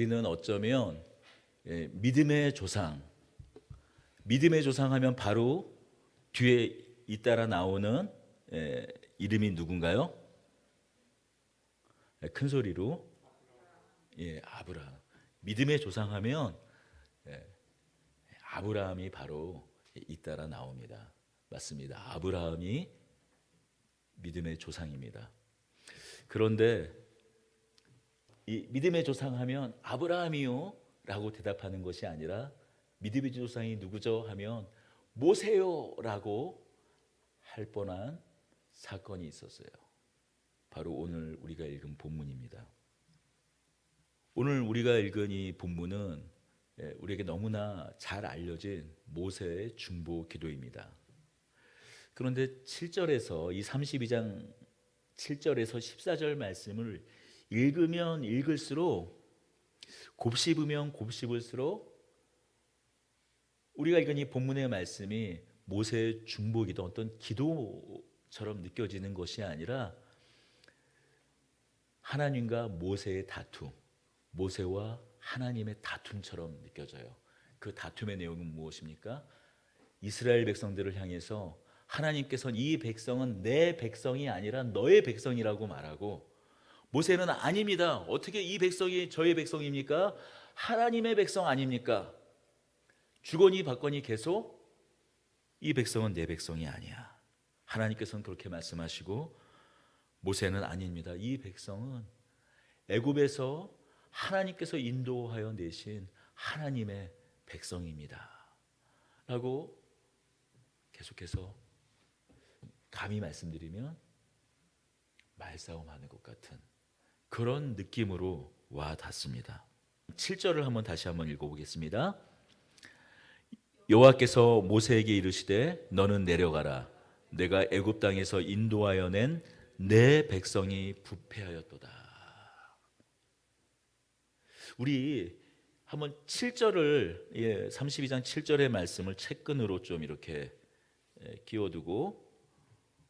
우리는 어쩌면 믿음의 조상, 믿음의 조상 하면 바로 뒤에 잇따라 나오는 이름이 누군가요? 큰 소리로 아브라함. 믿음의 조상 하면 아브라함이 바로 잇따라 나옵니다. 맞습니다. 아브라함이 믿음의 조상입니다. 그런데 이 믿음의 조상 하면 아브라함이요 라고 대답하는 것이 아니라 믿음의 조상이 누구죠 하면 모세요 라고 할 뻔한 사건이 있었어요. 바로 오늘 우리가 읽은 본문입니다. 오늘 우리가 읽은 이 본문은 우리에게 너무나 잘 알려진 모세의 중보 기도입니다. 그런데 7절에서 이 32장 7절에서 14절 말씀을 읽으면 읽을수록 곱씹으면 곱씹을수록 우리가 읽은 이 본문의 말씀이 모세의 중보기도 어떤 기도처럼 느껴지는 것이 아니라 하나님과 모세의 다툼, 모세와 하나님의 다툼처럼 느껴져요. 그 다툼의 내용은 무엇입니까? 이스라엘 백성들을 향해서 하나님께서는 이 백성은 내 백성이 아니라 너의 백성이라고 말하고, 모세는 아닙니다. 어떻게 이 백성이 저의 백성입니까? 하나님의 백성 아닙니까? 주거니 받거니 계속 이 백성은 내 백성이 아니야. 하나님께서는 그렇게 말씀하시고, 모세는 아닙니다. 이 백성은 애굽에서 하나님께서 인도하여 내신 하나님의 백성입니다 라고 계속해서 감히 말씀드리면 말싸움하는 것 같은 그런 느낌으로 와 닿습니다. 7절을 다시 한번 읽어보겠습니다. 여호와께서 모세에게 이르시되 너는 내려가라. 내가 애굽 땅에서 인도하여 낸 내 백성이 부패하였도다. 우리 한번 7절을 32장 7절의 말씀을 책근으로 좀 이렇게 끼워두고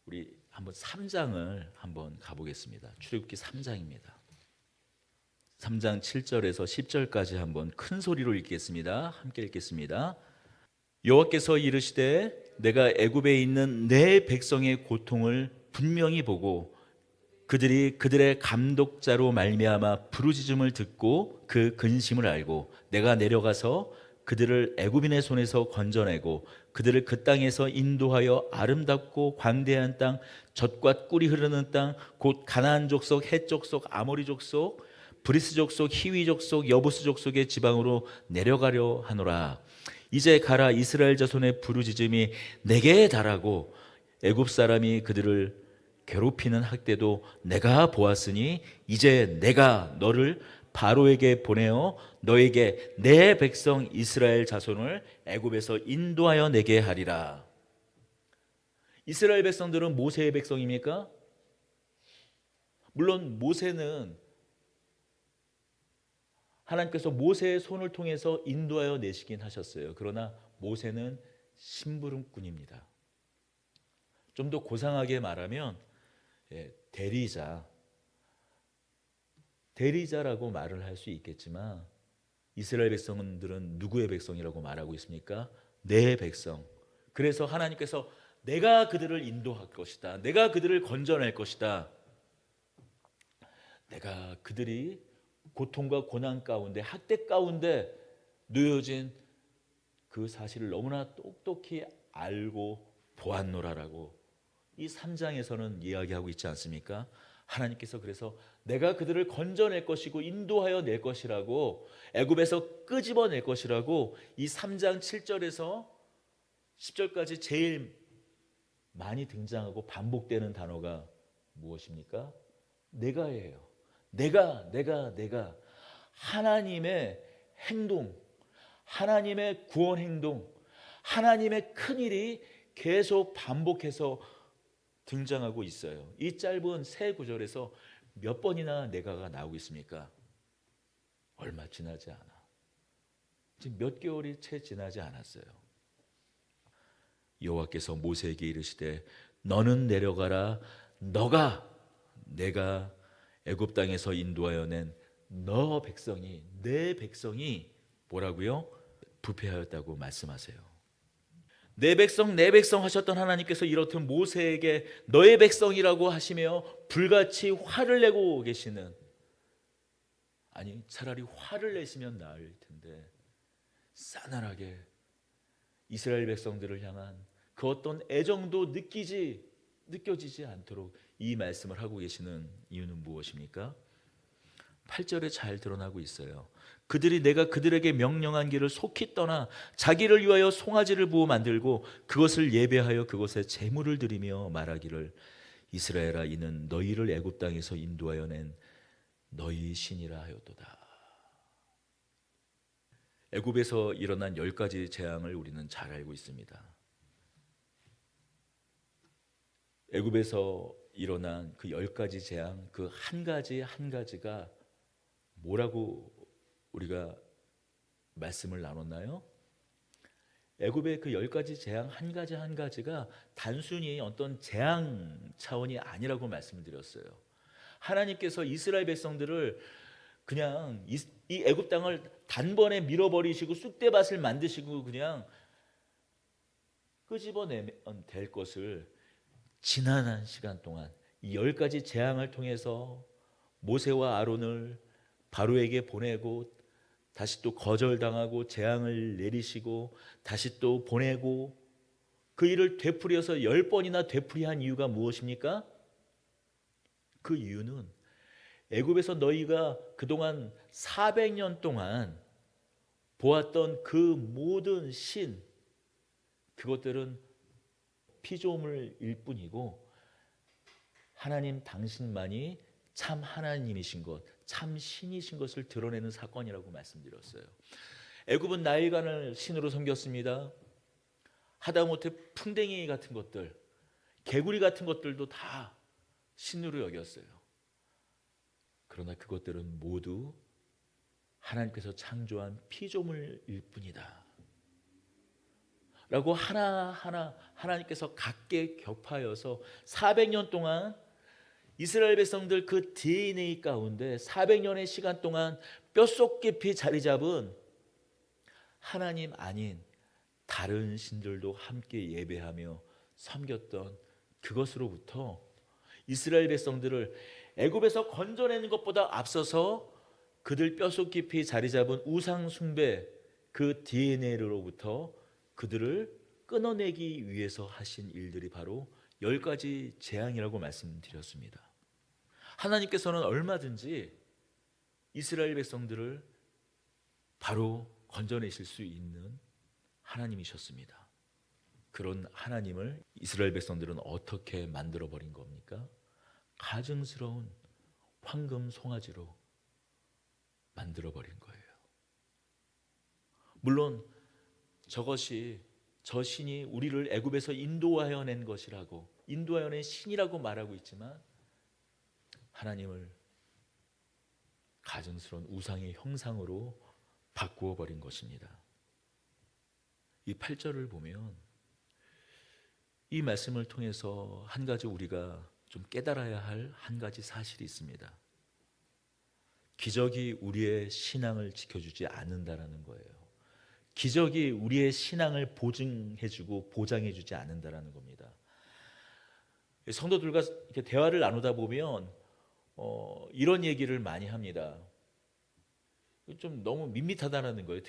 우리 한번 3장을 한번 가보겠습니다. 출애굽기 3장입니다. 3장 7절에서 10절까지 한번 큰 소리로 읽겠습니다. 함께 읽겠습니다. 여호와께서 이르시되 내가 애굽에 있는 내 백성의 고통을 분명히 보고 그들이 그들의 감독자로 말미암아 부르짖음을 듣고 그 근심을 알고 내가 내려가서 그들을 애굽인의 손에서 건져내고 그들을 그 땅에서 인도하여 아름답고 광대한 땅, 젖과 꿀이 흐르는 땅, 곧 가나안 족속, 헷 족속, 아모리 족속, 브리스 족속, 히위 족속, 여부스 족속의 지방으로 내려가려 하노라. 이제 가라. 이스라엘 자손의 부르짖음이 내게 달하고 애굽 사람이 그들을 괴롭히는 학대도 내가 보았으니 이제 내가 너를 바로에게 보내어 너에게 내 백성 이스라엘 자손을 애굽에서 인도하여 내게 하리라. 이스라엘 백성들은 모세의 백성입니까? 물론 모세는 하나님께서 모세의 손을 통해서 인도하여 내시긴 하셨어요. 그러나 모세는 심부름꾼입니다. 좀 더 고상하게 말하면 대리자라고 말을 할 수 있겠지만 이스라엘 백성들은 누구의 백성이라고 말하고 있습니까? 내 백성. 그래서 하나님께서 내가 그들을 인도할 것이다. 내가 그들을 건져낼 것이다. 내가 그들이 고통과 고난 가운데 학대 가운데 놓여진 그 사실을 너무나 똑똑히 알고 보았노라라고 이 3장에서는 이야기하고 있지 않습니까? 하나님께서 그래서 내가 그들을 건져낼 것이고 인도하여 낼 것이라고, 애굽에서 끄집어낼 것이라고 이 3장 7절에서 10절까지 제일 많이 등장하고 반복되는 단어가 무엇입니까? 내가예요. 내가 하나님의 행동, 하나님의 구원 행동, 하나님의 큰일이 계속 반복해서 등장하고 있어요. 이 짧은 세 구절에서 몇 번이나 내가가 나오고 있습니까? 얼마 지나지 않아. 지금 몇 개월이 채 지나지 않았어요. 여호와께서 모세에게 이르시되 너는 내려가라. 내가 애굽 땅에서 인도하여 낸 너 백성이, 내 백성이 뭐라고요? 부패하였다고 말씀하세요. 내 백성 하셨던 하나님께서 이렇듯 모세에게 너의 백성이라고 하시며 불같이 화를 내고 계시는, 아니 차라리 화를 내시면 나을 텐데 싸늘하게 이스라엘 백성들을 향한 그 어떤 애정도 느껴지지 않도록 이 말씀을 하고 계시는 이유는 무엇입니까? 8절에 잘 드러나고 있어요. 그들이 내가 그들에게 명령한 길을 속히 떠나 자기를 위하여 송아지를 부어 만들고 그것을 예배하여 그것에 제물을 드리며 말하기를 이스라엘아 이는 너희를 애굽 땅에서 인도하여 낸 너희 신이라 하였도다. 애굽에서 일어난 10가지 재앙을 우리는 잘 알고 있습니다. 애굽에서 일어난 그 10가지 재앙, 그 한 가지 한 가지가 뭐라고 우리가 말씀을 나눴나요? 애굽의 그 10가지 재앙 한 가지 한 가지가 단순히 어떤 재앙 차원이 아니라고 말씀을 드렸어요. 하나님께서 이스라엘 백성들을 그냥 이 애굽 땅을 단번에 밀어버리시고 쑥대밭을 만드시고 그냥 끄집어내면 될 것을 지난한 시간 동안 이 10가지 재앙을 통해서 모세와 아론을 바로에게 보내고 다시 또 거절당하고 재앙을 내리시고 다시 또 보내고 그 일을 되풀이해서 10번이나 되풀이한 이유가 무엇입니까? 그 이유는 애굽에서 너희가 그동안 400년 동안 보았던 그 모든 신, 그것들은 피조물일 뿐이고 하나님 당신만이 참 하나님이신 것, 참 신이신 것을 드러내는 사건이라고 말씀드렸어요. 애굽은 나일강을 신으로 섬겼습니다. 하다못해 풍뎅이 같은 것들, 개구리 같은 것들도 다 신으로 여겼어요. 그러나 그것들은 모두 하나님께서 창조한 피조물일 뿐이다 라고 하나하나 하나님께서 각계 격파하여서 400년 동안 이스라엘 백성들 그 DNA 가운데 400년의 시간 동안 뼛속 깊이 자리 잡은 하나님 아닌 다른 신들도 함께 예배하며 섬겼던 그것으로부터 이스라엘 백성들을 애굽에서 건져내는 것보다 앞서서 그들 뼛속 깊이 자리 잡은 우상 숭배 그 DNA로부터 그들을 끊어내기 위해서 하신 일들이 바로 10가지 재앙이라고 말씀드렸습니다. 하나님께서는 얼마든지 이스라엘 백성들을 바로 건져내실 수 있는 하나님이셨습니다. 그런 하나님을 이스라엘 백성들은 어떻게 만들어버린 겁니까? 가증스러운 황금 송아지로 만들어버린 거예요. 물론 저것이 저 신이 우리를 애굽에서 인도하여 낸 것이라고, 인도하여 낸 신이라고 말하고 있지만 하나님을 가증스러운 우상의 형상으로 바꾸어 버린 것입니다. 이 8절을 보면 이 말씀을 통해서 한 가지 우리가 좀 깨달아야 할 한 가지 사실이 있습니다. 기적이 우리의 신앙을 지켜주지 않는다라는 거예요. 기적이 우리의 신앙을 보증해주고 보장해주지 않는다라는 겁니다. 성도들과 이렇게 대화를 나누다 보면 이런 얘기를 많이 합니다. 좀 너무 밋밋하다는 거예요.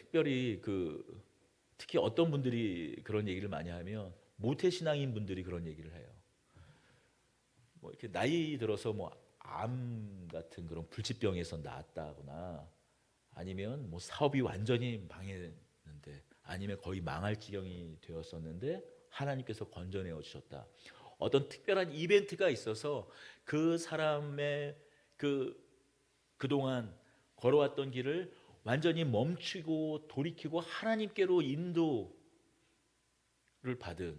특히 어떤 분들이 그런 얘기를 많이 하면 모태신앙인 분들이 그런 얘기를 해요. 뭐 이렇게 나이 들어서 뭐 암 같은 그런 불치병에서 나았다거나 아니면 뭐 사업이 완전히 망했는데 아니면 거의 망할 지경이 되었었는데 하나님께서 건져내어 주셨다. 어떤 특별한 이벤트가 있어서 그 사람의 그동안 걸어왔던 길을 완전히 멈추고 돌이키고 하나님께로 인도를 받은,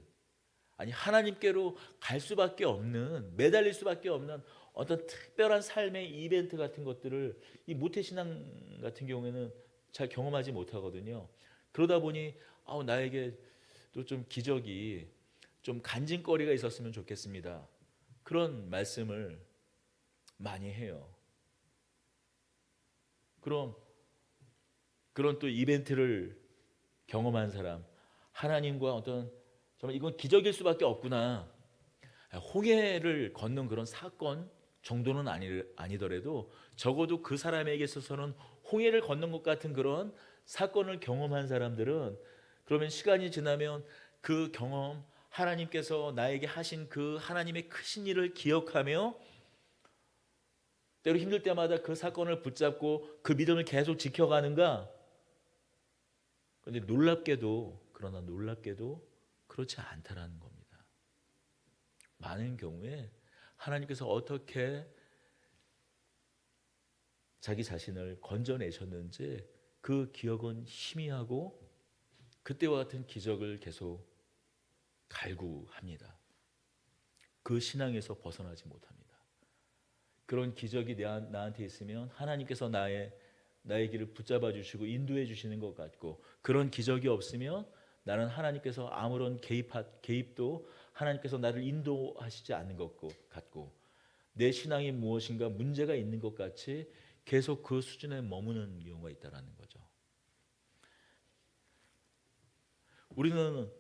아니 하나님께로 갈 수밖에 없는, 매달릴 수밖에 없는 어떤 특별한 삶의 이벤트 같은 것들을 이 모태신앙 같은 경우에는 잘 경험하지 못하거든요. 그러다 보니 나에게 또 좀 기적이 좀 간증거리가 있었으면 좋겠습니다. 그런 말씀을 많이 해요. 그럼 그런 또 이벤트를 경험한 사람, 하나님과 어떤 정말 이건 기적일 수밖에 없구나. 홍해를 걷는 그런 사건 정도는 아니더라도 적어도 그 사람에게 있어서는 홍해를 걷는 것 같은 그런 사건을 경험한 사람들은 그러면 시간이 지나면 그 경험, 하나님께서 나에게 하신 그 하나님의 크신 일을 기억하며 때로 힘들 때마다 그 사건을 붙잡고 그 믿음을 계속 지켜가는가? 그런데 그러나 놀랍게도 그렇지 않다라는 겁니다. 많은 경우에 하나님께서 어떻게 자기 자신을 건져내셨는지 그 기억은 희미하고 그때와 같은 기적을 계속 갈구합니다. 그 신앙에서 벗어나지 못합니다. 그런 기적이 나한테 있으면 하나님께서 나의 길을 붙잡아 주시고 인도해 주시는 것 같고, 그런 기적이 없으면 나는 하나님께서 아무런 개입도 하나님께서 나를 인도하시지 않는 것 같고, 내 신앙이 무엇인가 문제가 있는 것 같이 계속 그 수준에 머무는 경우가 있다라는 거죠. 우리는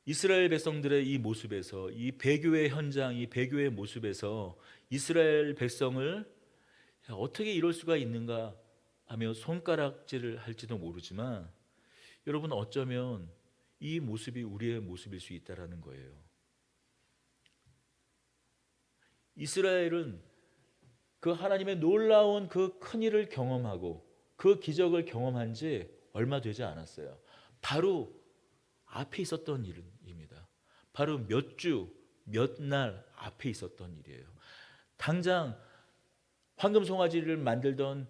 이스라엘 백성들의 이 모습에서, 이 배교의 현장, 이 배교의 모습에서 이스라엘 백성을 어떻게 이럴 수가 있는가 하며 손가락질을 할지도 모르지만, 여러분 어쩌면 이 모습이 우리의 모습일 수 있다라는 거예요. 이스라엘은 그 하나님의 놀라운 그 큰 일을 경험하고 그 기적을 경험한 지 얼마 되지 않았어요. 바로 앞에 있었던 일입니다. 바로 몇 주, 몇 날 앞에 있었던 일이에요. 당장 황금 송아지를 만들던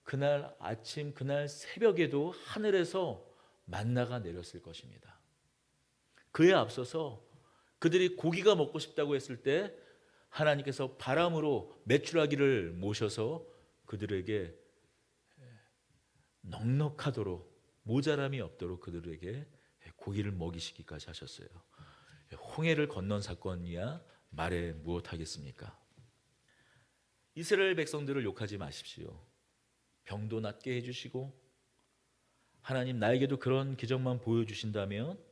그날 아침, 그날 새벽에도 하늘에서 만나가 내렸을 것입니다. 그에 앞서서 그들이 고기가 먹고 싶다고 했을 때 하나님께서 바람으로 메추라기를 모셔서 그들에게 넉넉하도록, 모자람이 없도록 그들에게 고기를 먹이시기까지 하셨어요. 홍해를 건넌 사건이야 말해 무엇하겠습니까? 이스라엘 백성들을 욕하지 마십시오. 병도 낫게 해주시고 하나님 나에게도 그런 기적만 보여주신다면,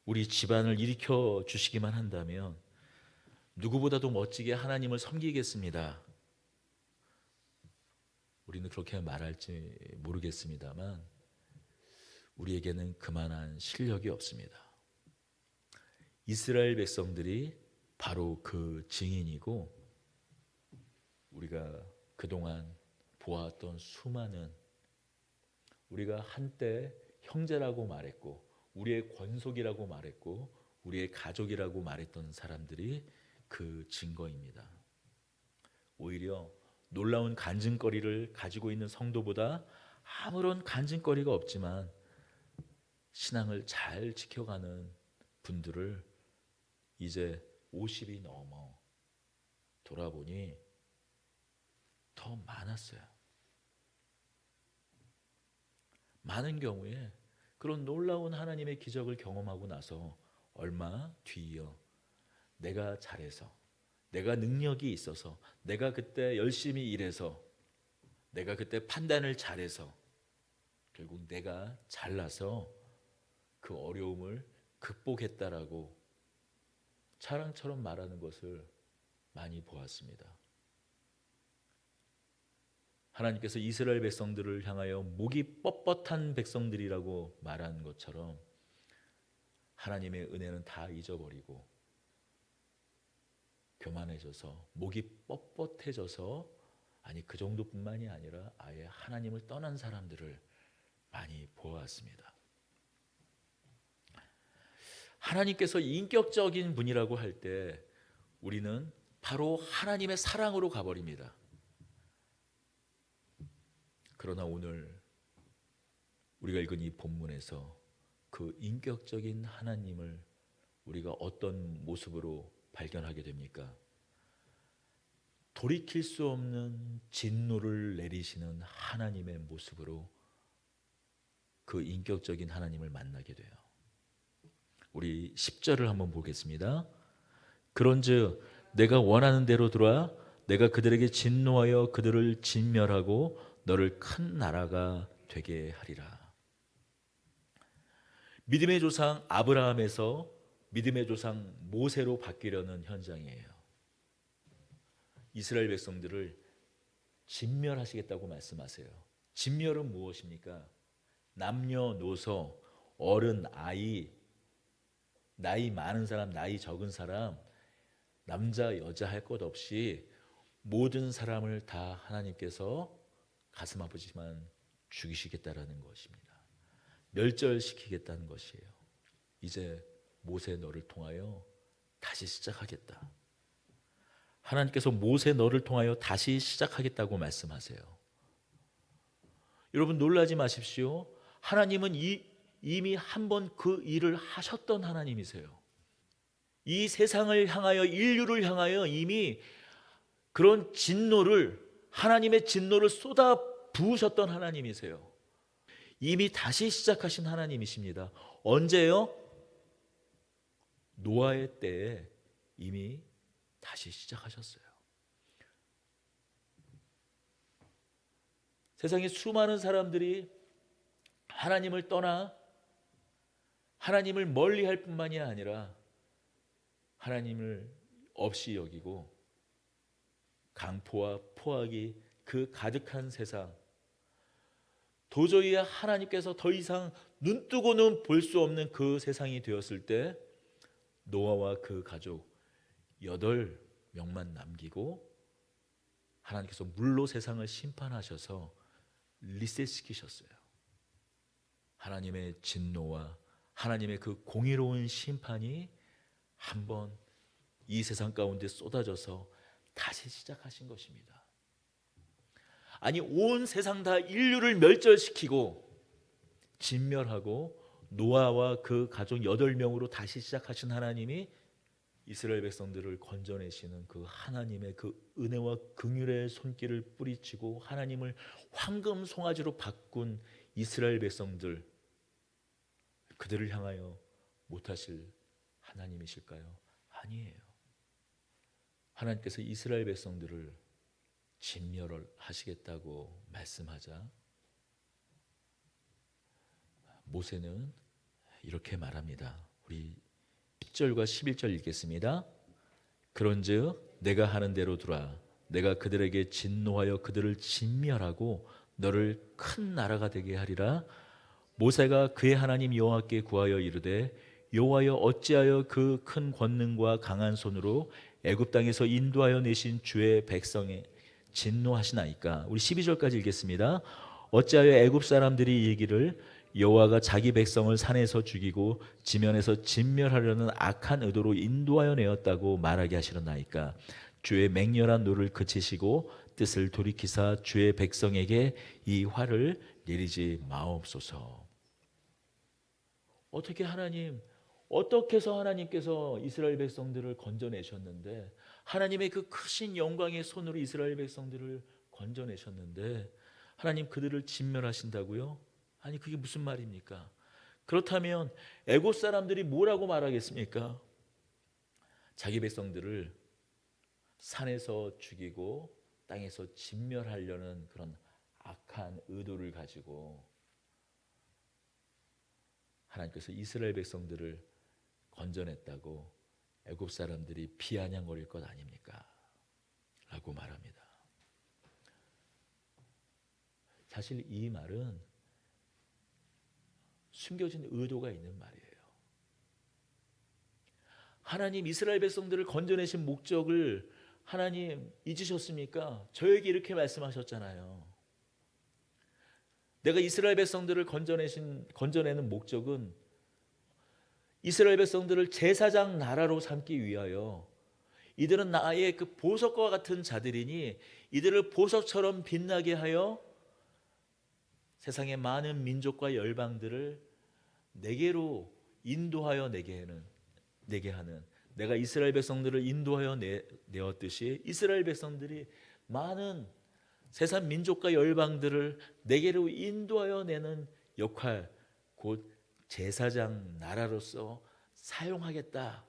우리 집안을 일으켜 주시기만 한다면 누구보다도 멋지게 하나님을 섬기겠습니다. 우리는 그렇게 말할지 모르겠습니다만 우리에게는 그만한 실력이 없습니다. 이스라엘 백성들이 바로 그 증인이고, 우리가 그동안 보았던 수많은, 우리가 한때 형제라고 말했고 우리의 권속이라고 말했고 우리의 가족이라고 말했던 사람들이 그 증거입니다. 오히려 놀라운 간증거리를 가지고 있는 성도보다 아무런 간증거리가 없지만 신앙을 잘 지켜가는 분들을 이제 50이 넘어 돌아보니 더 많았어요. 많은 경우에 그런 놀라운 하나님의 기적을 경험하고 나서 얼마 뒤이어 내가 잘해서, 내가 능력이 있어서, 내가 그때 열심히 일해서, 내가 그때 판단을 잘해서, 결국 내가 잘나서 그 어려움을 극복했다라고 자랑처럼 말하는 것을 많이 보았습니다. 하나님께서 이스라엘 백성들을 향하여 목이 뻣뻣한 백성들이라고 말한 것처럼 하나님의 은혜는 다 잊어버리고 교만해져서, 목이 뻣뻣해져서, 아니 그 정도뿐만이 아니라 아예 하나님을 떠난 사람들을 많이 보았습니다. 하나님께서 인격적인 분이라고 할 때 우리는 바로 하나님의 사랑으로 가버립니다. 그러나 오늘 우리가 읽은 이 본문에서 그 인격적인 하나님을 우리가 어떤 모습으로 발견하게 됩니까? 돌이킬 수 없는 진노를 내리시는 하나님의 모습으로 그 인격적인 하나님을 만나게 돼요. 우리 10절을 한번 보겠습니다. 그런즉 내가 원하는 대로 돌아 내가 그들에게 진노하여 그들을 진멸하고 너를 큰 나라가 되게 하리라. 믿음의 조상 아브라함에서 믿음의 조상 모세로 바뀌려는 현장이에요. 이스라엘 백성들을 진멸하시겠다고 말씀하세요. 진멸은 무엇입니까? 남녀노소, 어른, 아이, 나이 많은 사람, 나이 적은 사람, 남자, 여자 할 것 없이 모든 사람을 다 하나님께서 가슴 아프지만 죽이시겠다라는 것입니다. 멸절시키겠다는 것이에요. 이제 모세 너를 통하여 다시 시작하겠다. 하나님께서 모세 너를 통하여 다시 시작하겠다고 말씀하세요. 여러분 놀라지 마십시오. 하나님은 이미 한 번 그 일을 하셨던 하나님이세요. 이 세상을 향하여, 인류를 향하여 이미 그런 진노를, 하나님의 진노를 쏟아 부으셨던 하나님이세요. 이미 다시 시작하신 하나님이십니다. 언제요? 노아의 때에 이미 다시 시작하셨어요. 세상에 수많은 사람들이 하나님을 떠나 하나님을 멀리할 뿐만이 아니라 하나님을 없이 여기고 강포와 포악이 그 가득한 세상, 도저히 하나님께서 더 이상 눈뜨고는 볼 수 없는 그 세상이 되었을 때 노아와 그 가족 8명만 남기고 하나님께서 물로 세상을 심판하셔서 리셋시키셨어요. 하나님의 진노와 하나님의 그 공의로운 심판이 한번 이 세상 가운데 쏟아져서 다시 시작하신 것입니다. 아니 온 세상 다 인류를 멸절시키고 진멸하고 노아와 그 가족 8명으로 다시 시작하신 하나님이 이스라엘 백성들을 건져내시는 그 하나님의 그 은혜와 긍휼의 손길을 뿌리치고 하나님을 황금 송아지로 바꾼 이스라엘 백성들, 그들을 향하여 못하실 하나님이실까요? 아니에요. 하나님께서 이스라엘 백성들을 진멸을 하시겠다고 말씀하자 모세는 이렇게 말합니다. 우리 10절과 11절 읽겠습니다. 그런즉 내가 하는 대로 두라. 내가 그들에게 진노하여 그들을 진멸하고 너를 큰 나라가 되게 하리라. 모세가 그의 하나님 여호와께 구하여 이르되 여호와여 어찌하여 그 큰 권능과 강한 손으로 애굽 땅에서 인도하여 내신 주의 백성에 진노하시나이까. 우리 12절까지 읽겠습니다. 어찌하여 애굽 사람들이 이르기를 여호와가 자기 백성을 산에서 죽이고 지면에서 진멸하려는 악한 의도로 인도하여 내었다고 말하게 하시려나이까. 주의 맹렬한 노를 그치시고 뜻을 돌이키사 주의 백성에게 이 화를 내리지 마옵소서. 어떻게 해서 하나님께서 이스라엘 백성들을 건져내셨는데, 하나님의 그 크신 영광의 손으로 이스라엘 백성들을 건져내셨는데 하나님 그들을 진멸하신다고요? 아니 그게 무슨 말입니까? 그렇다면 애굽 사람들이 뭐라고 말하겠습니까? 자기 백성들을 산에서 죽이고 땅에서 진멸하려는 그런 악한 의도를 가지고 하나님께서 이스라엘 백성들을 건져냈다고 애굽 사람들이 비아냥거릴 것 아닙니까? 라고 말합니다. 사실 이 말은 숨겨진 의도가 있는 말이에요. 하나님 이스라엘 백성들을 건져내신 목적을 하나님 잊으셨습니까? 저에게 이렇게 말씀하셨잖아요. 내가 이스라엘 백성들을 건져내는 목적은 이스라엘 백성들을 제사장 나라로 삼기 위하여, 이들은 나의 그 보석과 같은 자들이니 이들을 보석처럼 빛나게 하여 세상의 많은 민족과 열방들을 내게로 인도하여 내게 하는, 내가 이스라엘 백성들을 인도하여 내었듯이 이스라엘 백성들이 많은 세상 민족과 열방들을 내게로 인도하여 내는 역할, 곧 제사장 나라로서 사용하겠다.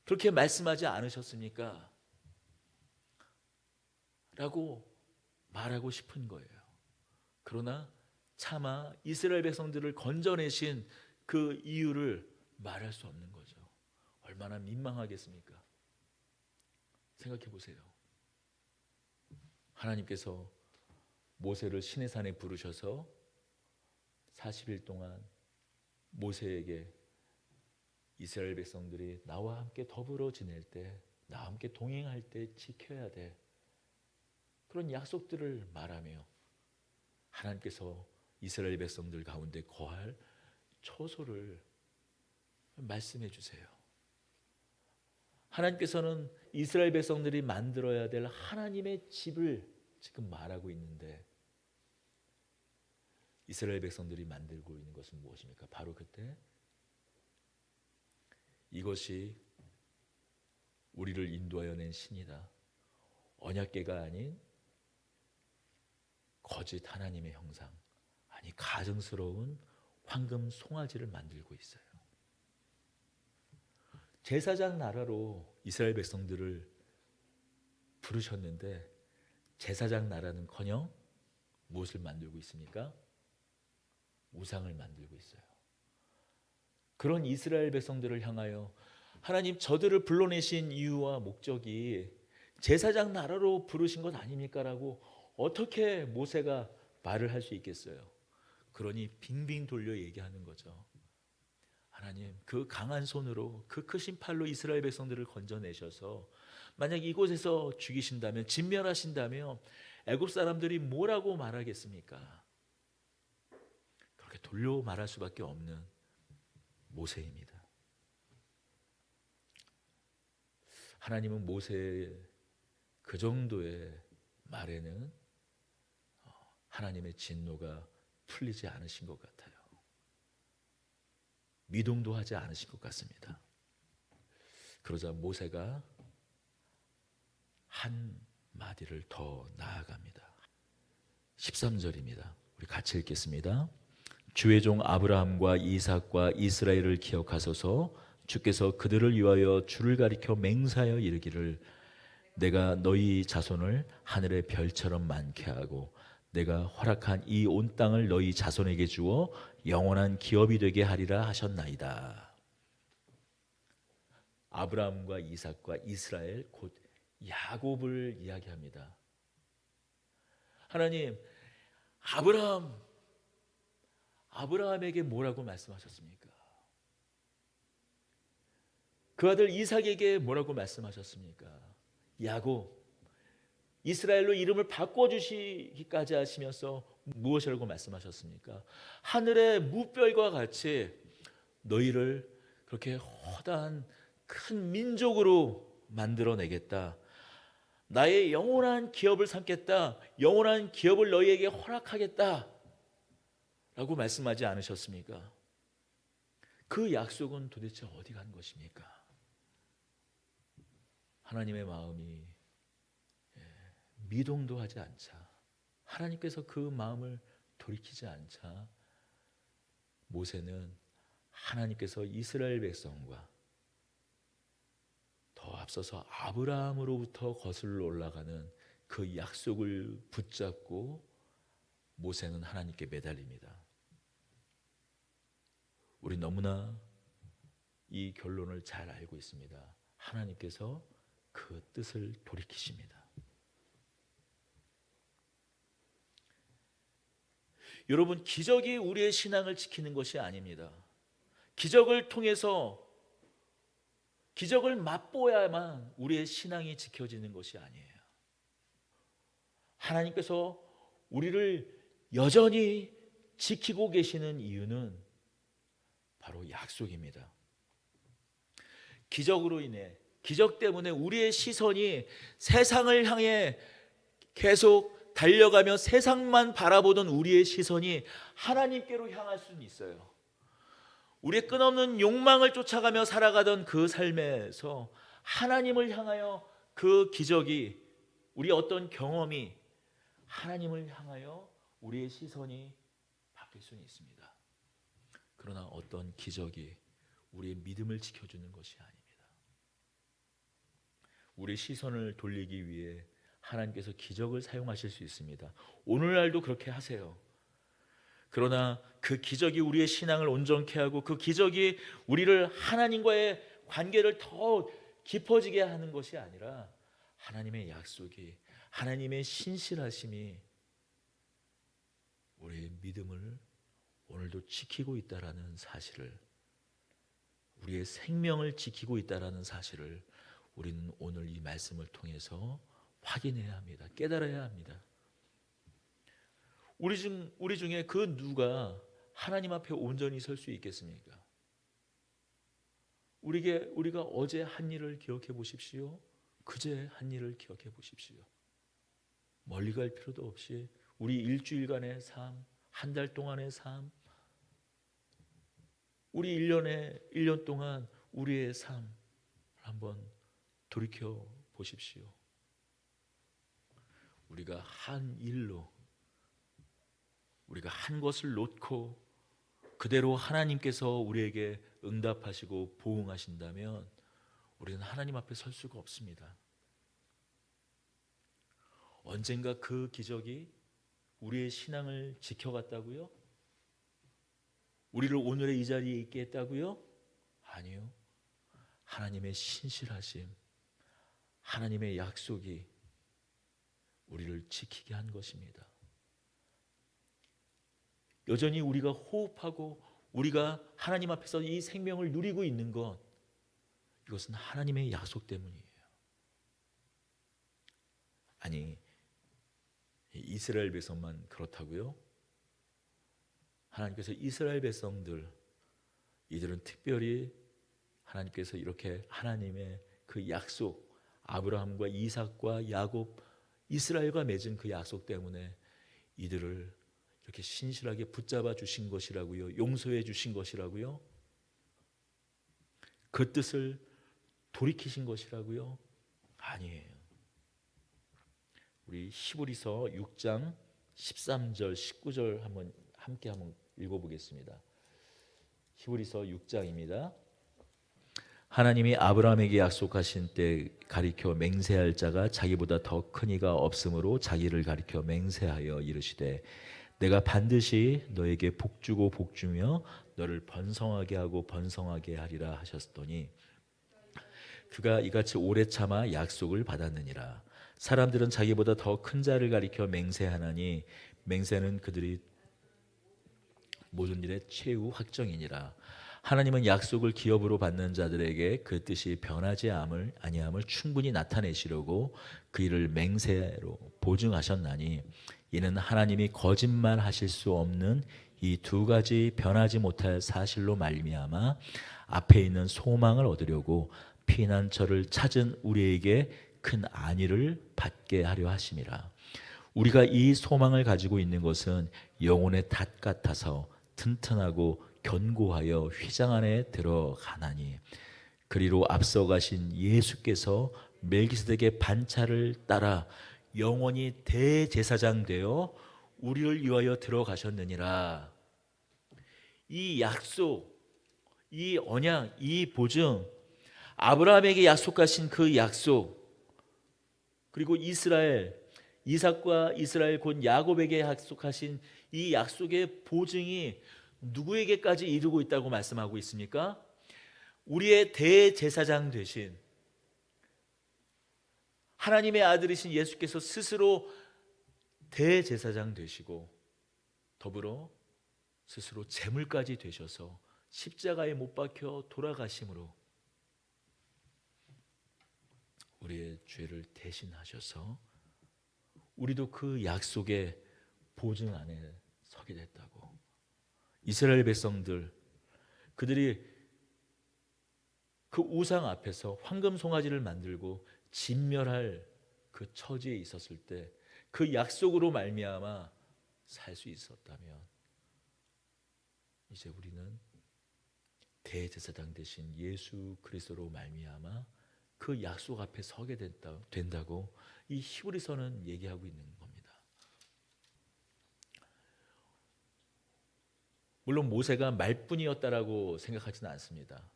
그렇게 말씀하지 않으셨습니까? 라고 말하고 싶은 거예요. 그러나 차마 이스라엘 백성들을 건져내신 그 이유를 말할 수 없는 거죠. 얼마나 민망하겠습니까? 생각해 보세요. 하나님께서 모세를 시내산에 부르셔서 40일 동안 모세에게 이스라엘 백성들이 나와 함께 더불어 지낼 때, 나와 함께 동행할 때 지켜야 돼, 그런 약속들을 말하며 하나님께서 이스라엘 백성들 가운데 거할 처소를 말씀해 주세요. 하나님께서는 이스라엘 백성들이 만들어야 될 하나님의 집을 지금 말하고 있는데, 이스라엘 백성들이 만들고 있는 것은 무엇입니까? 바로 그때 이것이 우리를 인도하여 낸 신이다, 언약궤가 아닌 거짓 하나님의 형상, 아니 가증스러운 황금 송아지를 만들고 있어요. 제사장 나라로 이스라엘 백성들을 부르셨는데 제사장 나라는커녕 무엇을 만들고 있습니까? 우상을 만들고 있어요. 그런 이스라엘 백성들을 향하여 하나님, 저들을 불러내신 이유와 목적이 제사장 나라로 부르신 것 아닙니까? 라고 어떻게 모세가 말을 할 수 있겠어요? 그러니 빙빙 돌려 얘기하는 거죠. 하나님, 그 강한 손으로, 그 크신 팔로 이스라엘 백성들을 건져내셔서 만약 이곳에서 죽이신다면, 진멸하신다면 애굽 사람들이 뭐라고 말하겠습니까? 그렇게 돌려 말할 수밖에 없는 모세입니다. 하나님은 모세의 그 정도의 말에는 하나님의 진노가 풀리지 않으신 것 같아요. 미동도 하지 않으신 것 같습니다. 그러자 모세가 한 마디를 더 나아갑니다. 13절입니다. 우리 같이 읽겠습니다. 주의 종 아브라함과 이삭과 이스라엘을 기억하소서. 주께서 그들을 위하여 주를 가리켜 맹세하여 이르기를 내가 너희 자손을 하늘의 별처럼 많게 하고 내가 허락한 이 온 땅을 너희 자손에게 주어 영원한 기업이 되게 하리라 하셨나이다. 아브라함과 이삭과 이스라엘, 곧 야곱을 이야기합니다. 하나님, 아브라함에게 뭐라고 말씀하셨습니까? 그 아들 이삭에게 뭐라고 말씀하셨습니까? 야곱, 이스라엘로 이름을 바꿔주시기까지 하시면서 무엇이라고 말씀하셨습니까? 하늘의 무별과 같이 너희를 그렇게 허다한 큰 민족으로 만들어내겠다, 나의 영원한 기업을 삼겠다, 영원한 기업을 너희에게 허락하겠다 라고 말씀하지 않으셨습니까? 그 약속은 도대체 어디 간 것입니까? 하나님의 마음이 미동도 하지 않자, 하나님께서 그 마음을 돌이키지 않자 모세는 하나님께서 이스라엘 백성과 더 앞서서 아브라함으로부터 거슬러 올라가는 그 약속을 붙잡고 모세는 하나님께 매달립니다. 우리 너무나 이 결론을 잘 알고 있습니다. 하나님께서 그 뜻을 돌이키십니다. 여러분, 기적이 우리의 신앙을 지키는 것이 아닙니다. 기적을 통해서 기적을 맛보야만 우리의 신앙이 지켜지는 것이 아니에요. 하나님께서 우리를 여전히 지키고 계시는 이유는 바로 약속입니다. 기적으로 인해, 기적 때문에 우리의 시선이 세상을 향해 계속 달려가며 세상만 바라보던 우리의 시선이 하나님께로 향할 수는 있어요. 우리의 끝없는 욕망을 쫓아가며 살아가던 그 삶에서 하나님을 향하여 그 기적이, 우리 어떤 경험이 하나님을 향하여 우리의 시선이 바뀔 수는 있습니다. 그러나 어떤 기적이 우리의 믿음을 지켜주는 것이 아닙니다. 우리 시선을 돌리기 위해 하나님께서 기적을 사용하실 수 있습니다. 오늘날도 그렇게 하세요. 그러나 그 기적이 우리의 신앙을 온전케 하고 그 기적이 우리를 하나님과의 관계를 더 깊어지게 하는 것이 아니라 하나님의 약속이, 하나님의 신실하심이 우리의 믿음을 오늘도 지키고 있다라는 사실을, 우리의 생명을 지키고 있다라는 사실을 우리는 오늘 이 말씀을 통해서 확인해야 합니다. 깨달아야 합니다. 우리 중에 그 누가 하나님 앞에 온전히 설 수 있겠습니까? 우리가 어제 한 일을 기억해 보십시오. 그제 한 일을 기억해 보십시오. 멀리 갈 필요도 없이 우리 일주일간의 삶, 한 달 동안의 삶, 우리 1년 동안 우리의 삶 한번 돌이켜 보십시오. 우리가 한 일로, 우리가 한 것을 놓고 그대로 하나님께서 우리에게 응답하시고 보응하신다면 우리는 하나님 앞에 설 수가 없습니다. 언젠가 그 기적이 우리의 신앙을 지켜갔다고요? 우리를 오늘의 이 자리에 있게 했다고요? 아니요. 하나님의 신실하심, 하나님의 약속이 우리를 지키게 한 것입니다. 여전히 우리가 호흡하고 우리가 하나님 앞에서 이 생명을 누리고 있는 것, 이것은 하나님의 약속 때문이에요. 아니, 이스라엘 백성만 그렇다고요? 하나님께서 이스라엘 백성들, 이들은 특별히 하나님께서 이렇게 하나님의 그 약속, 아브라함과 이삭과 야곱, 이스라엘과 맺은 그 약속 때문에 이들을 이렇게 신실하게 붙잡아 주신 것이라고요? 용서해 주신 것이라고요? 그 뜻을 돌이키신 것이라고요? 아니에요. 우리 히브리서 6장 13절 19절 함께 읽어보겠습니다. 히브리서 6장입니다. 하나님이 아브라함에게 약속하신 때 가리켜 맹세할 자가 자기보다 더 큰 이가 없으므로 자기를 가리켜 맹세하여 이르시되 내가 반드시 너에게 복주고 복주며 너를 번성하게 하고 번성하게 하리라 하셨더니 그가 이같이 오래 참아 약속을 받았느니라. 사람들은 자기보다 더 큰 자를 가리켜 맹세하나니 맹세는 그들이 모든 일의 최후 확정이니라. 하나님은 약속을 기업으로 받는 자들에게 그 뜻이 변하지 아니함을 충분히 나타내시려고 그 일을 맹세로 보증하셨나니 이는 하나님이 거짓말하실 수 없는 이 두 가지 변하지 못할 사실로 말미암아 앞에 있는 소망을 얻으려고 피난처를 찾은 우리에게 큰 안위를 받게 하려 하심이라. 우리가 이 소망을 가지고 있는 것은 영혼의 닷 같아서 튼튼하고 견고하여 휘장 안에 들어가나니 그리로 앞서 가신 예수께서 멜기세덱의 반차를 따라 영원히 대제사장 되어 우리를 위하여 들어가셨느니라. 이 약속, 이 언약, 이 보증, 아브라함에게 약속하신 그 약속, 그리고 이삭과 이스라엘 곧 야곱에게 약속하신 이 약속의 보증이 누구에게까지 이르고 있다고 말씀하고 있습니까? 우리의 대제사장 되신 하나님의 아들이신 예수께서 스스로 대제사장 되시고 더불어 스스로 제물까지 되셔서 십자가에 못 박혀 돌아가심으로 우리의 죄를 대신하셔서 우리도 그 약속의 보증 안에 서게 됐다고. 이스라엘 백성들, 그들이 그 우상 앞에서 황금 송아지를 만들고 진멸할 그 처지에 있었을 때 그 약속으로 말미암아 살 수 있었다면 이제 우리는 대제사장 되신 예수 그리스도로 말미암아 그 약속 앞에 서게 된다고 이 히브리서는 얘기하고 있는 겁니다. 물론 모세가 말뿐이었다라고 생각하지는 않습니다.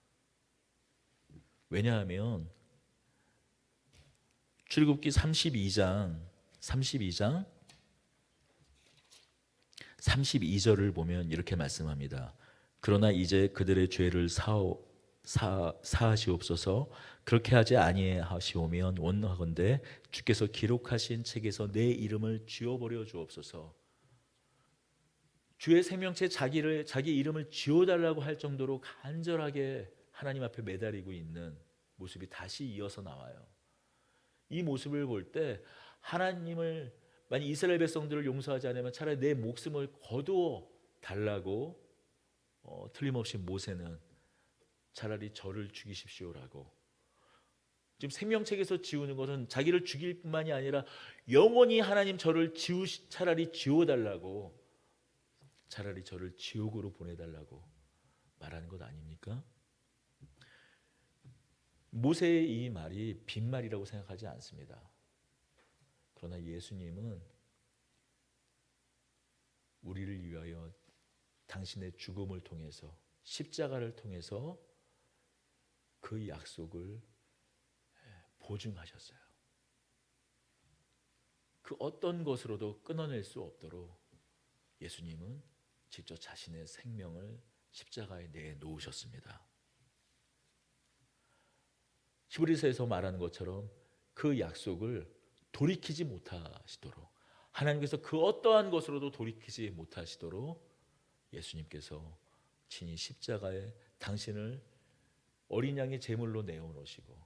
왜냐하면 출애굽기 32절을 보면 이렇게 말씀합니다. 그러나 이제 그들의 죄를 사하시옵소서. 그렇게 하지 아니하시오면 원하건대 주께서 기록하신 책에서 내 이름을 지워버려 주옵소서. 주의 생명체 자기 이름을 지워달라고 할 정도로 간절하게 하나님 앞에 매달리고 있는 모습이 다시 이어서 나와요. 이 모습을 볼 때 하나님을 만약 이스라엘 백성들을 용서하지 않으면 차라리 내 목숨을 거두어 달라고 틀림없이 모세는 차라리 저를 죽이십시오라고. 지금 생명책에서 지우는 것은 자기를 죽일 뿐만이 아니라 영원히 하나님 저를 차라리 지워달라고, 차라리 저를 지옥으로 보내달라고 말하는 것 아닙니까? 모세의 이 말이 빈말이라고 생각하지 않습니다. 그러나 예수님은 우리를 위하여 당신의 죽음을 통해서, 십자가를 통해서 그 약속을 보증하셨어요. 그 어떤 것으로도 끊어낼 수 없도록 예수님은 직접 자신의 생명을 십자가에 내놓으셨습니다. 히브리서에서 말하는 것처럼 그 약속을 돌이키지 못하시도록, 하나님께서 그 어떠한 것으로도 돌이키지 못하시도록 예수님께서 친히 십자가에 당신을 어린 양의 제물로 내어놓으시고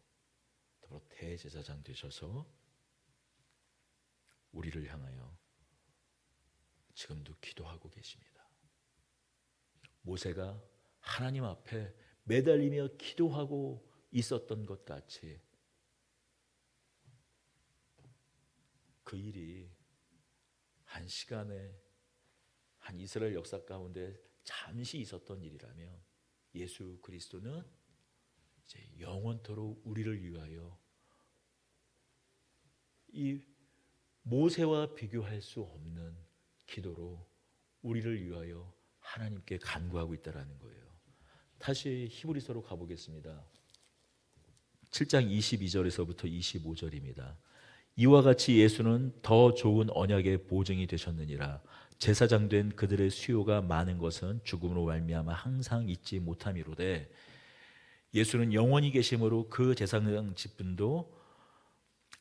더불어 대제사장 되셔서 우리를 향하여 지금도 기도하고 계십니다. 모세가 하나님 앞에 매달리며 기도하고 있었던 것 같이 그 일이 한 시간에 한 이스라엘 역사 가운데 잠시 있었던 일이라면 예수 그리스도는 이제 영원토록 우리를 위하여 이 모세와 비교할 수 없는 기도로 우리를 위하여 하나님께 간구하고 있다라는 거예요. 다시 히브리서로 가보겠습니다. 7장 22절에서부터 25절입니다. 이와 같이 예수는 더 좋은 언약의 보증이 되셨느니라. 제사장 된 그들의 수요가 많은 것은 죽음으로 말미암아 항상 잊지 못함이로되 예수는 영원히 계심으로 그 제사장 직분도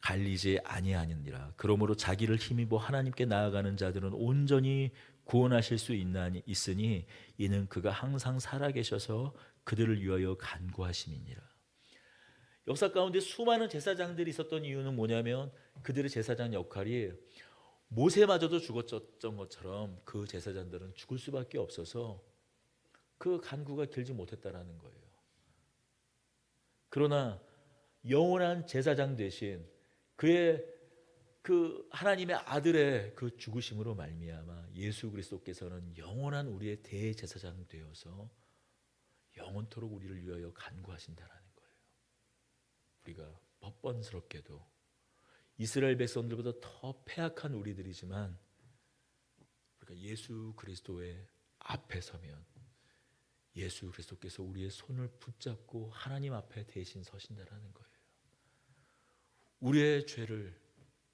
갈리지 아니하느니라. 그러므로 자기를 힘입어 하나님께 나아가는 자들은 온전히 구원하실 수 있으니 이는 그가 항상 살아계셔서 그들을 위하여 간구하심이니라. 역사 가운데 수많은 제사장들이 있었던 이유는 뭐냐면 그들의 제사장 역할이 모세마저도 죽었던 것처럼 그 제사장들은 죽을 수밖에 없어서 그 간구가 길지 못했다라는 거예요. 그러나 영원한 제사장 대신 그의 그 하나님의 아들의 그 죽으심으로 말미암아 예수 그리스도께서는 영원한 우리의 대제사장 되어서 영원토록 우리를 위하여 간구하신다라는 거예요. 우리가 뻔뻔스럽게도 이스라엘 백성들보다 더 패악한 우리들이지만 우리가 예수 그리스도의 앞에 서면 예수 그리스도께서 우리의 손을 붙잡고 하나님 앞에 대신 서신다라는 거예요. 우리의 죄를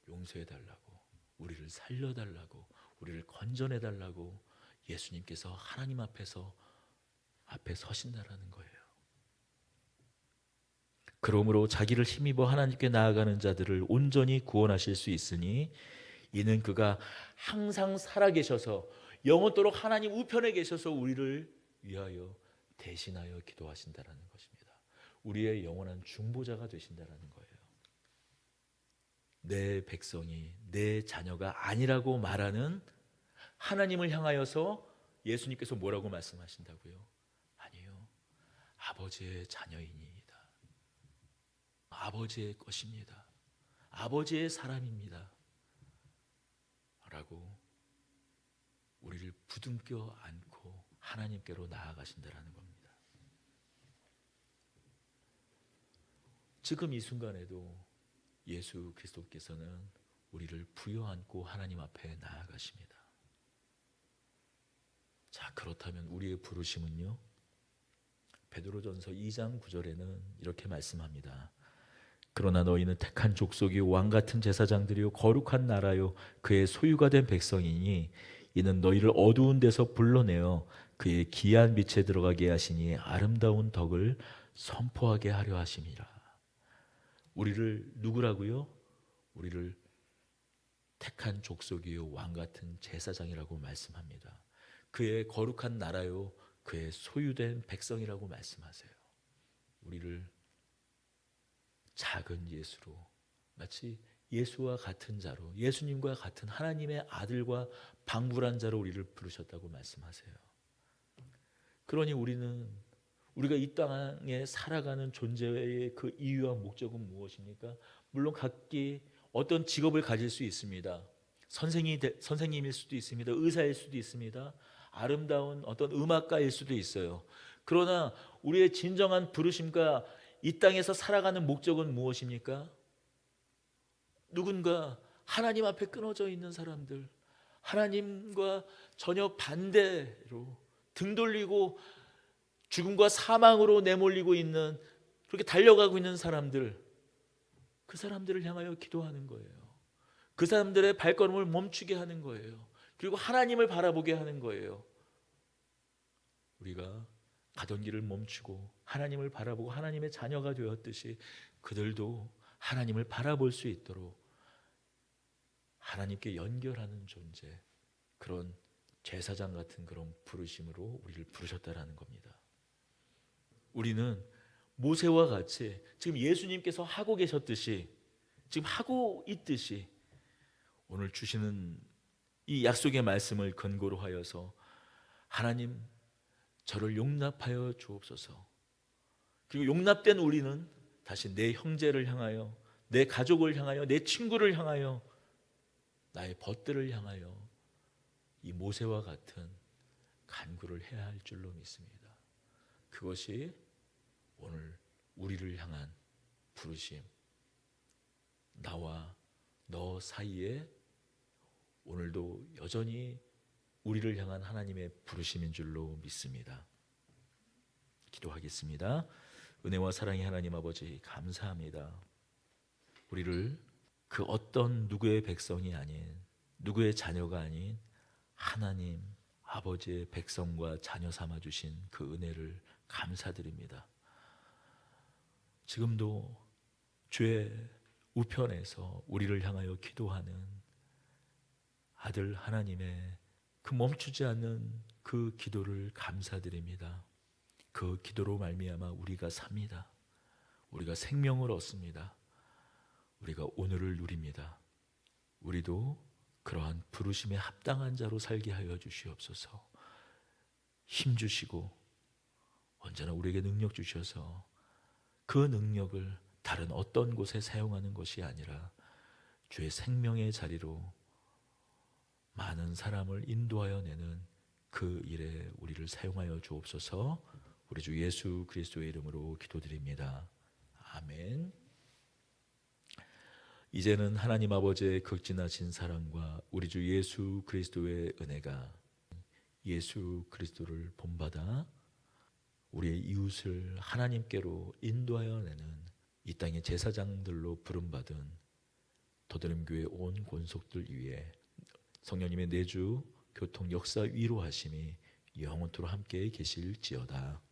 용서해달라고, 우리를 살려달라고, 우리를 건져내달라고 예수님께서 하나님 앞에 서신다라는 거예요. 그러므로 자기를 힘입어 하나님께 나아가는 자들을 온전히 구원하실 수 있으니 이는 그가 항상 살아계셔서 영원토록 하나님 우편에 계셔서 우리를 위하여 대신하여 기도하신다라는 것입니다. 우리의 영원한 중보자가 되신다라는 거예요. 내 백성이 내 자녀가 아니라고 말하는 하나님을 향하여서 예수님께서 뭐라고 말씀하신다고요? 아니요, 아버지의 자녀이니이다. 아버지의 것입니다. 아버지의 사람입니다. 라고 우리를 부둥켜 안고 하나님께로 나아가신다라는 겁니다. 지금 이 순간에도 예수 그리스도께서는 우리를 부여안고 하나님 앞에 나아가십니다. 자, 그렇다면 우리의 부르심은요? 베드로전서 2장 9절에는 이렇게 말씀합니다. 그러나 너희는 택한 족속이요 왕 같은 제사장들이요 거룩한 나라요 그의 소유가 된 백성이니 이는 너희를 어두운 데서 불러내어 그의 기이한 빛에 들어가게 하시니 아름다운 덕을 선포하게 하려 하심이라. 우리를 누구라고요? 우리를 택한 족속이요 왕 같은 제사장이라고 말씀합니다. 그의 거룩한 나라요 그의 소유된 백성이라고 말씀하세요. 우리를 작은 예수로, 마치 예수와 같은 자로, 예수님과 같은 하나님의 아들과 방불한 자로 우리를 부르셨다고 말씀하세요. 그러니 우리가 이 땅에 살아가는 존재의 그 이유와 목적은 무엇입니까? 물론 각기 어떤 직업을 가질 수 있습니다. 선생님일 수도 있습니다. 의사일 수도 있습니다. 아름다운 어떤 음악가일 수도 있어요. 그러나 우리의 진정한 부르심과 이 땅에서 살아가는 목적은 무엇입니까? 누군가 하나님 앞에 끊어져 있는 사람들, 하나님과 전혀 반대로 등 돌리고 죽음과 사망으로 내몰리고 있는, 그렇게 달려가고 있는 사람들, 그 사람들을 향하여 기도하는 거예요. 그 사람들의 발걸음을 멈추게 하는 거예요. 그리고 하나님을 바라보게 하는 거예요. 우리가 가던 길을 멈추고 하나님을 바라보고 하나님의 자녀가 되었듯이 그들도 하나님을 바라볼 수 있도록 하나님께 연결하는 존재, 그런 제사장 같은 그런 부르심으로 우리를 부르셨다라는 겁니다. 우리는 모세와 같이 지금 예수님께서 하고 계셨듯이, 지금 하고 있듯이 오늘 주시는 이 약속의 말씀을 근거로 하여서 하나님 저를 용납하여 주옵소서. 그리고 용납된 우리는 다시 내 형제를 향하여, 내 가족을 향하여, 내 친구를 향하여, 나의 벗들을 향하여 이 모세와 같은 간구를 해야 할 줄로 믿습니다. 그것이 오늘 우리를 향한 부르심, 나와 너 사이에 오늘도 여전히 우리를 향한 하나님의 부르심인 줄로 믿습니다. 기도하겠습니다. 은혜와 사랑의 하나님 아버지, 감사합니다. 우리를 그 어떤 누구의 백성이 아닌, 누구의 자녀가 아닌 하나님 아버지의 백성과 자녀 삼아 주신 그 은혜를 감사드립니다. 지금도 주의 우편에서 우리를 향하여 기도하는 아들 하나님의 그 멈추지 않는 그 기도를 감사드립니다. 그 기도로 말미암아 우리가 삽니다. 우리가 생명을 얻습니다. 우리가 오늘을 누립니다. 우리도 그러한 부르심에 합당한 자로 살게 하여 주시옵소서. 힘 주시고 언제나 우리에게 능력 주셔서 그 능력을 다른 어떤 곳에 사용하는 것이 아니라 주의 생명의 자리로 많은 사람을 인도하여 내는 그 일에 우리를 사용하여 주옵소서. 우리 주 예수 그리스도의 이름으로 기도드립니다. 아멘. 이제는 하나님 아버지의 극진하신 사랑과 우리 주 예수 그리스도의 은혜가, 예수 그리스도를 본받아 우리의 이웃을 하나님께로 인도하여 내는 이 땅의 제사장들로 부름받은 도드림교회 온 권속들 위에 성령님의 내주 교통 역사 위로하심이 영원토록 함께 계실지어다.